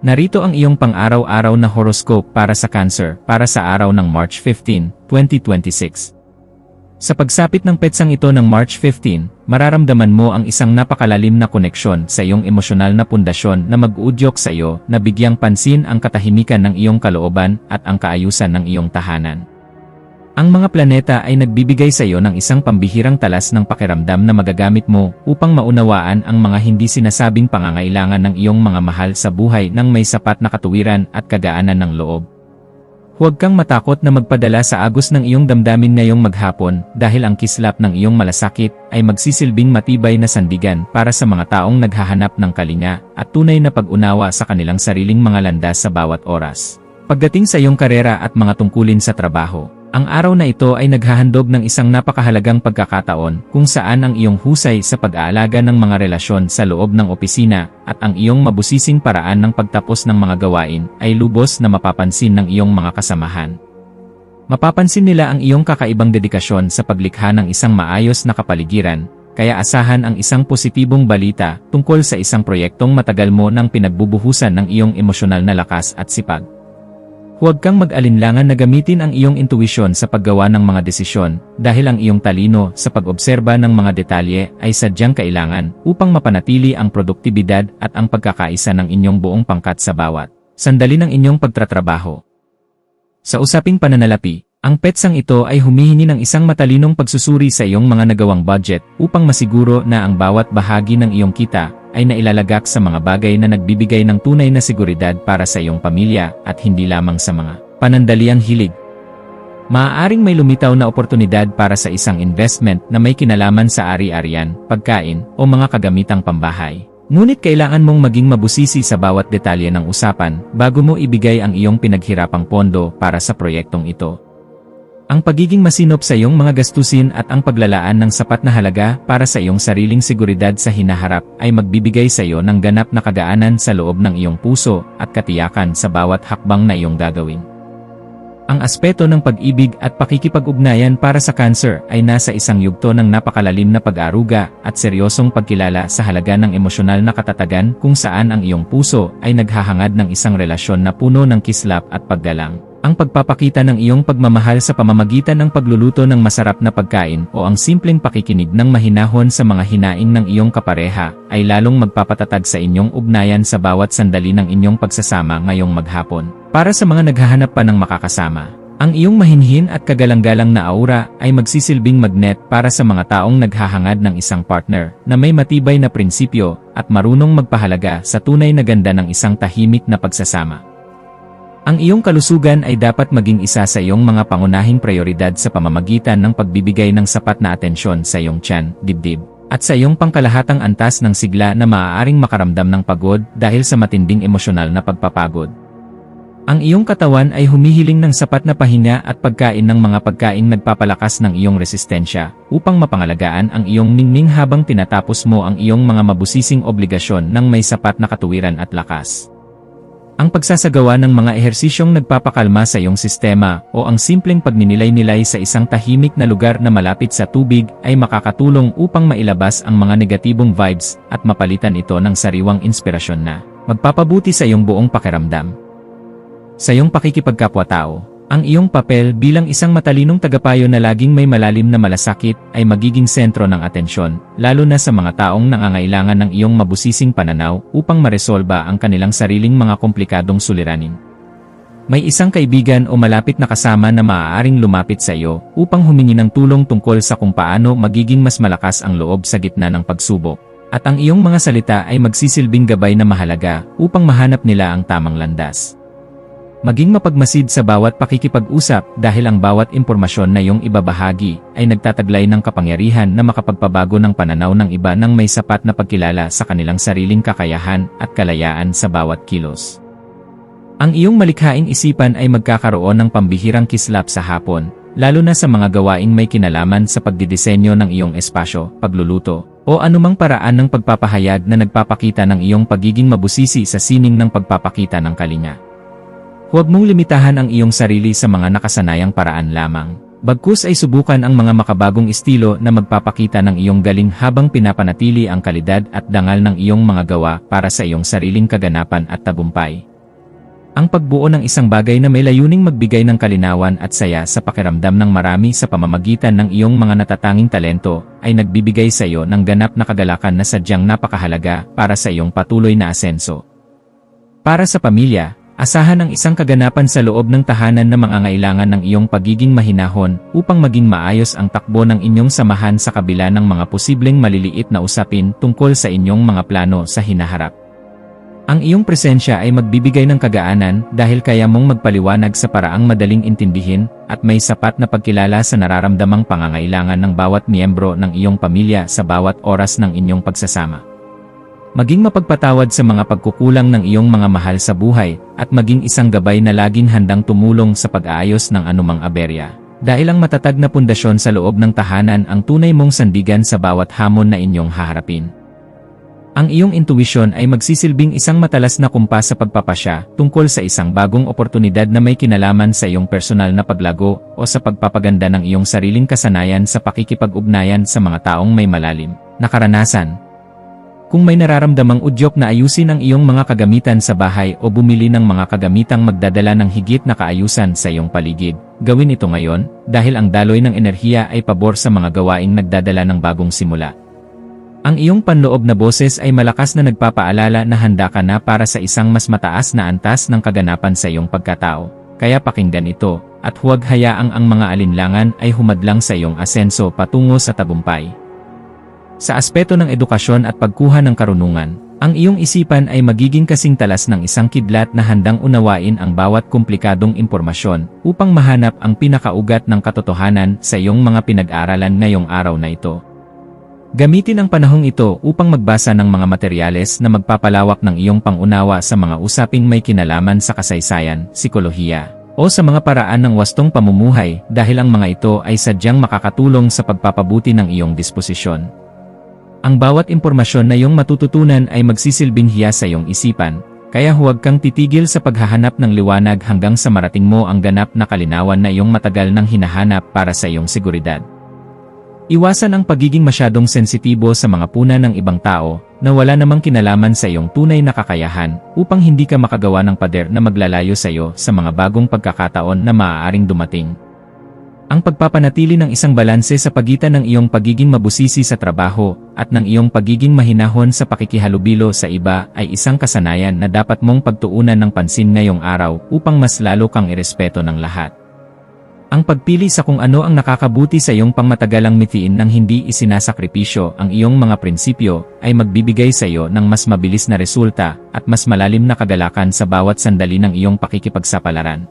Narito ang iyong pang-araw-araw na horoscope para sa Cancer para sa araw ng March 15, 2026. Sa pagsapit ng petsang ito ng March 15, mararamdaman mo ang isang napakalalim na koneksyon sa iyong emosyonal na pundasyon na mag-uudyok sa iyo na bigyang pansin ang katahimikan ng iyong kalooban at ang kaayusan ng iyong tahanan. Ang mga planeta ay nagbibigay sa iyo ng isang pambihirang talas ng pakiramdam na magagamit mo upang maunawaan ang mga hindi sinasabing pangangailangan ng iyong mga mahal sa buhay ng may sapat na katuwiran at kagaanan ng loob. Huwag kang matakot na magpadala sa agos ng iyong damdamin ngayong maghapon dahil ang kislap ng iyong malasakit ay magsisilbing matibay na sandigan para sa mga taong naghahanap ng kalinga at tunay na pag-unawa sa kanilang sariling mga landas sa bawat oras. Pagdating sa iyong karera at mga tungkulin sa trabaho, ang araw na ito ay naghahandog ng isang napakahalagang pagkakataon kung saan ang iyong husay sa pag-aalaga ng mga relasyon sa loob ng opisina at ang iyong mabusising paraan ng pagtapos ng mga gawain ay lubos na mapapansin ng iyong mga kasamahan. Mapapansin nila ang iyong kakaibang dedikasyon sa paglikha ng isang maayos na kapaligiran, kaya asahan ang isang positibong balita tungkol sa isang proyektong matagal mo nang pinagbubuhusan ng iyong emosyonal na lakas at sipag. Huwag kang mag-alinlangan na gamitin ang iyong intuwisyon sa paggawa ng mga desisyon dahil ang iyong talino sa pag-obserba ng mga detalye ay sadyang kailangan upang mapanatili ang produktibidad at ang pagkakaisa ng inyong buong pangkat sa bawat sandali ng inyong pagtatrabaho. Sa usaping pananalapi, ang petsang ito ay humihingi ng isang matalinong pagsusuri sa iyong mga nagawang budget upang masiguro na ang bawat bahagi ng iyong kita ay nailalagak sa mga bagay na nagbibigay ng tunay na seguridad para sa iyong pamilya at hindi lamang sa mga panandaliang hilig. Maaaring may lumitaw na oportunidad para sa isang investment na may kinalaman sa ari-arian, pagkain, o mga kagamitang pambahay. Ngunit kailangan mong maging mabusisi sa bawat detalye ng usapan bago mo ibigay ang iyong pinaghirapang pondo para sa proyektong ito. Ang pagiging masinop sa iyong mga gastusin at ang paglalaan ng sapat na halaga para sa iyong sariling seguridad sa hinaharap ay magbibigay sa iyo ng ganap na kagaanan sa loob ng iyong puso at katiyakan sa bawat hakbang na iyong gagawin. Ang aspeto ng pag-ibig at pakikipag-ugnayan para sa Cancer ay nasa isang yugto ng napakalalim na pag-aaruga at seryosong pagkilala sa halaga ng emosyonal na katatagan kung saan ang iyong puso ay naghahangad ng isang relasyon na puno ng kislap at paggalang. Ang pagpapakita ng iyong pagmamahal sa pamamagitan ng pagluluto ng masarap na pagkain o ang simpleng pakikinig ng mahinahon sa mga hinaing ng iyong kapareha ay lalong magpapatatag sa inyong ugnayan sa bawat sandali ng inyong pagsasama ngayong maghapon. Para sa mga naghahanap pa ng makakasama, ang iyong mahinhin at kagalang-galang na aura ay magsisilbing magnet para sa mga taong naghahangad ng isang partner na may matibay na prinsipyo at marunong magpahalaga sa tunay na ganda ng isang tahimik na pagsasama. Ang iyong kalusugan ay dapat maging isa sa iyong mga pangunahing prioridad sa pamamagitan ng pagbibigay ng sapat na atensyon sa iyong tiyan, dibdib, at sa iyong pangkalahatang antas ng sigla na maaaring makaramdam ng pagod dahil sa matinding emosyonal na pagpapagod. Ang iyong katawan ay humihiling ng sapat na pahinga at pagkain ng mga pagkaing nagpapalakas ng iyong resistensya upang mapangalagaan ang iyong ningning habang tinatapos mo ang iyong mga mabusising obligasyon ng may sapat na katuwiran at lakas. Ang pagsasagawa ng mga ehersisyong nagpapakalma sa iyong sistema o ang simpleng pagninilay-nilay sa isang tahimik na lugar na malapit sa tubig ay makakatulong upang mailabas ang mga negatibong vibes at mapalitan ito ng sariwang inspirasyon na magpapabuti sa iyong buong pakiramdam. Sa iyong pakikipagkapwa-tao, ang iyong papel bilang isang matalinong tagapayo na laging may malalim na malasakit ay magiging sentro ng atensyon, lalo na sa mga taong nangangailangan ng iyong mabusising pananaw upang maresolba ang kanilang sariling mga komplikadong suliranin. May isang kaibigan o malapit na kasama na maaaring lumapit sa iyo upang humingi ng tulong tungkol sa kung paano magiging mas malakas ang loob sa gitna ng pagsubok, at ang iyong mga salita ay magsisilbing gabay na mahalaga upang mahanap nila ang tamang landas. Maging mapagmasid sa bawat pakikipag-usap dahil ang bawat impormasyon na iyong ibabahagi ay nagtataglay ng kapangyarihan na makapagpabago ng pananaw ng iba nang may sapat na pagkilala sa kanilang sariling kakayahan at kalayaan sa bawat kilos. Ang iyong malikhaing isipan ay magkakaroon ng pambihirang kislap sa hapon, lalo na sa mga gawaing may kinalaman sa pagdidisenyo ng iyong espasyo, pagluluto, o anumang paraan ng pagpapahayag na nagpapakita ng iyong pagiging mabusisi sa sining ng pagpapakita ng kalinga. Huwag mong limitahan ang iyong sarili sa mga nakasanayang paraan lamang. Bagkus ay subukan ang mga makabagong estilo na magpapakita ng iyong galing habang pinapanatili ang kalidad at dangal ng iyong mga gawa para sa iyong sariling kaganapan at tagumpay. Ang pagbuo ng isang bagay na may layuning magbigay ng kalinawan at saya sa pakiramdam ng marami sa pamamagitan ng iyong mga natatanging talento ay nagbibigay sa iyo ng ganap na kagalakan na sadyang napakahalaga para sa iyong patuloy na asenso. Para sa pamilya, asahan ang isang kaganapan sa loob ng tahanan na mangangailangan ng iyong pagiging mahinahon upang maging maayos ang takbo ng inyong samahan sa kabila ng mga posibleng maliliit na usapin tungkol sa inyong mga plano sa hinaharap. Ang iyong presensya ay magbibigay ng kagaanan dahil kaya mong magpaliwanag sa paraang madaling intindihin at may sapat na pagkilala sa nararamdamang pangangailangan ng bawat miyembro ng iyong pamilya sa bawat oras ng inyong pagsasama. Maging mapagpatawad sa mga pagkukulang ng iyong mga mahal sa buhay at maging isang gabay na laging handang tumulong sa pag-aayos ng anumang aberya. Dahil ang matatag na pundasyon sa loob ng tahanan ang tunay mong sandigan sa bawat hamon na inyong haharapin. Ang iyong intuisyon ay magsisilbing isang matalas na kumpas sa pagpapasya tungkol sa isang bagong oportunidad na may kinalaman sa iyong personal na paglago o sa pagpapaganda ng iyong sariling kasanayan sa pakikipag-ugnayan sa mga taong may malalim na karanasan. Kung may nararamdamang udyok na ayusin ang iyong mga kagamitan sa bahay o bumili ng mga kagamitang magdadala ng higit na kaayusan sa iyong paligid, gawin ito ngayon dahil ang daloy ng enerhiya ay pabor sa mga gawaing nagdadala ng bagong simula. Ang iyong panloob na boses ay malakas na nagpapaalala na handa ka na para sa isang mas mataas na antas ng kaganapan sa iyong pagkatao. Kaya pakinggan ito, at huwag hayaang ang mga alinlangan ay humadlang sa iyong asenso patungo sa tagumpay. Sa aspeto ng edukasyon at pagkuha ng karunungan, ang iyong isipan ay magiging kasing talas ng isang kidlat na handang unawain ang bawat komplikadong impormasyon upang mahanap ang pinakaugat ng katotohanan sa iyong mga pinag-aralan ngayong araw na ito. Gamitin ang panahong ito upang magbasa ng mga materyales na magpapalawak ng iyong pangunawa sa mga usaping may kinalaman sa kasaysayan, psikolohiya, o sa mga paraan ng wastong pamumuhay dahil ang mga ito ay sadyang makakatulong sa pagpapabuti ng iyong disposisyon. Ang bawat impormasyon na iyong matututunan ay magsisilbing hiya sa iyong isipan, kaya huwag kang titigil sa paghahanap ng liwanag hanggang sa marating mo ang ganap na kalinawan na iyong matagal nang hinahanap para sa iyong seguridad. Iwasan ang pagiging masyadong sensitibo sa mga puna ng ibang tao na wala namang kinalaman sa iyong tunay na kakayahan upang hindi ka makagawa ng pader na maglalayo sa iyo sa mga bagong pagkakataon na maaaring dumating. Ang pagpapanatili ng isang balanse sa pagitan ng iyong pagiging mabusisi sa trabaho at ng iyong pagiging mahinahon sa pakikihalubilo sa iba ay isang kasanayan na dapat mong pagtuunan ng pansin ngayong araw upang mas lalo kang irespeto ng lahat. Ang pagpili sa kung ano ang nakakabuti sa iyong pangmatagalang mithiin nang hindi isinasakripisyo ang iyong mga prinsipyo ay magbibigay sa iyo ng mas mabilis na resulta at mas malalim na kagalakan sa bawat sandali ng iyong pakikipagsapalaran.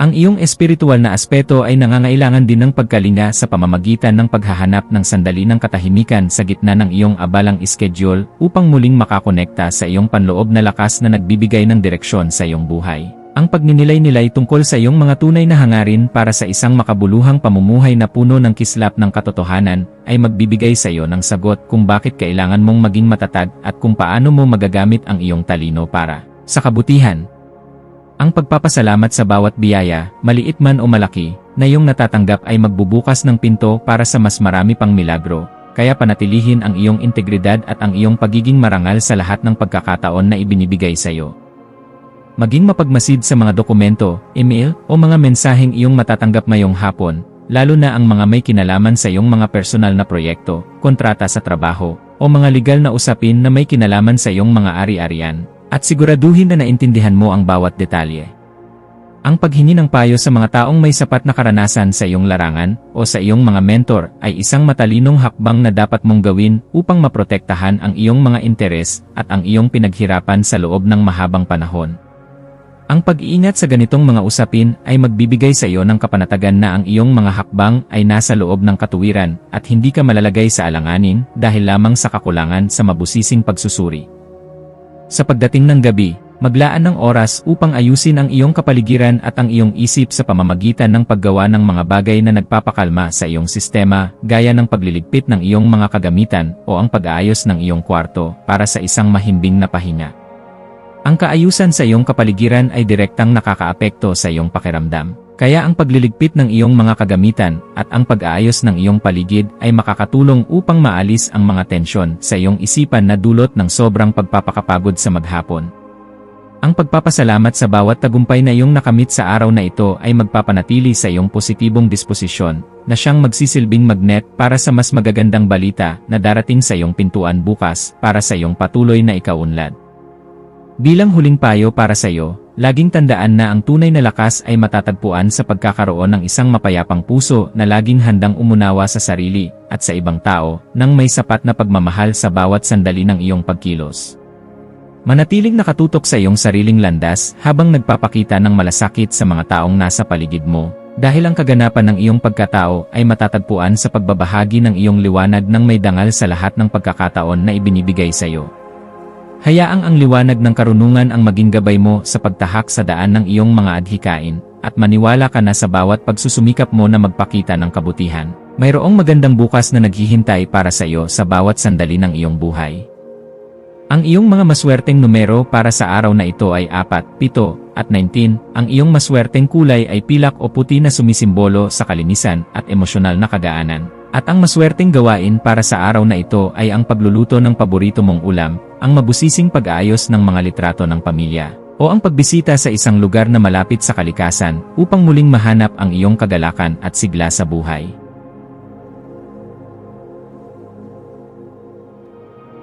Ang iyong espiritual na aspeto ay nangangailangan din ng pagkalinga sa pamamagitan ng paghahanap ng sandali ng katahimikan sa gitna ng iyong abalang schedule upang muling makakonekta sa iyong panloob na lakas na nagbibigay ng direksyon sa iyong buhay. Ang pagninilay-nilay tungkol sa iyong mga tunay na hangarin para sa isang makabuluhang pamumuhay na puno ng kislap ng katotohanan ay magbibigay sa iyo ng sagot kung bakit kailangan mong maging matatag at kung paano mo magagamit ang iyong talino para sa kabutihan. Ang pagpapasalamat sa bawat biyaya, maliit man o malaki, na iyong natatanggap ay magbubukas ng pinto para sa mas marami pang milagro, kaya panatilihin ang iyong integridad at ang iyong pagiging marangal sa lahat ng pagkakataon na ibinibigay sa iyo. Maging mapagmasid sa mga dokumento, email, o mga mensaheng iyong matatanggap ngayong hapon, lalo na ang mga may kinalaman sa iyong mga personal na proyekto, kontrata sa trabaho, o mga legal na usapin na may kinalaman sa iyong mga ari-arian, at siguraduhin na naintindihan mo ang bawat detalye. Ang paghingi ng payo sa mga taong may sapat na karanasan sa iyong larangan o sa iyong mga mentor ay isang matalinong hakbang na dapat mong gawin upang maprotektahan ang iyong mga interes at ang iyong pinaghirapan sa loob ng mahabang panahon. Ang pag-iingat sa ganitong mga usapin ay magbibigay sa iyo ng kapanatagan na ang iyong mga hakbang ay nasa loob ng katuwiran at hindi ka malalagay sa alanganin dahil lamang sa kakulangan sa mabusising pagsusuri. Sa pagdating ng gabi, maglaan ng oras upang ayusin ang iyong kapaligiran at ang iyong isip sa pamamagitan ng paggawa ng mga bagay na nagpapakalma sa iyong sistema gaya ng pagliligpit ng iyong mga kagamitan o ang pag-aayos ng iyong kwarto para sa isang mahimbing na pahinga. Ang kaayusan sa iyong kapaligiran ay direktang nakakaapekto sa iyong pakiramdam. Kaya ang pagliligpit ng iyong mga kagamitan at ang pag-aayos ng iyong paligid ay makakatulong upang maalis ang mga tensyon sa iyong isipan na dulot ng sobrang pagpapakapagod sa maghapon. Ang pagpapasalamat sa bawat tagumpay na iyong nakamit sa araw na ito ay magpapanatili sa iyong positibong disposisyon, na siyang magsisilbing magnet para sa mas magagandang balita na darating sa iyong pintuan bukas para sa iyong patuloy na ikaunlad. Bilang huling payo para sa iyo, laging tandaan na ang tunay na lakas ay matatagpuan sa pagkakaroon ng isang mapayapang puso na laging handang umunawa sa sarili at sa ibang tao nang may sapat na pagmamahal sa bawat sandali ng iyong pagkilos. Manatiling nakatutok sa iyong sariling landas habang nagpapakita ng malasakit sa mga taong nasa paligid mo, dahil ang kaganapan ng iyong pagkatao ay matatagpuan sa pagbabahagi ng iyong liwanag ng may dangal sa lahat ng pagkakataon na ibinibigay sa iyo. Hayaang ang liwanag ng karunungan ang maging gabay mo sa pagtahak sa daan ng iyong mga adhikain, at maniwala ka na sa bawat pagsusumikap mo na magpakita ng kabutihan, mayroong magandang bukas na naghihintay para sa iyo sa bawat sandali ng iyong buhay. Ang iyong mga maswerteng numero para sa araw na ito ay 4, 7, at 19. Ang iyong maswerteng kulay ay pilak o puti na sumisimbolo sa kalinisan at emosyonal na kagaanan. At ang maswerteng gawain para sa araw na ito ay ang pagluluto ng paborito mong ulam, ang mabusising pag-aayos ng mga litrato ng pamilya, o ang pagbisita sa isang lugar na malapit sa kalikasan upang muling mahanap ang iyong kagalakan at sigla sa buhay.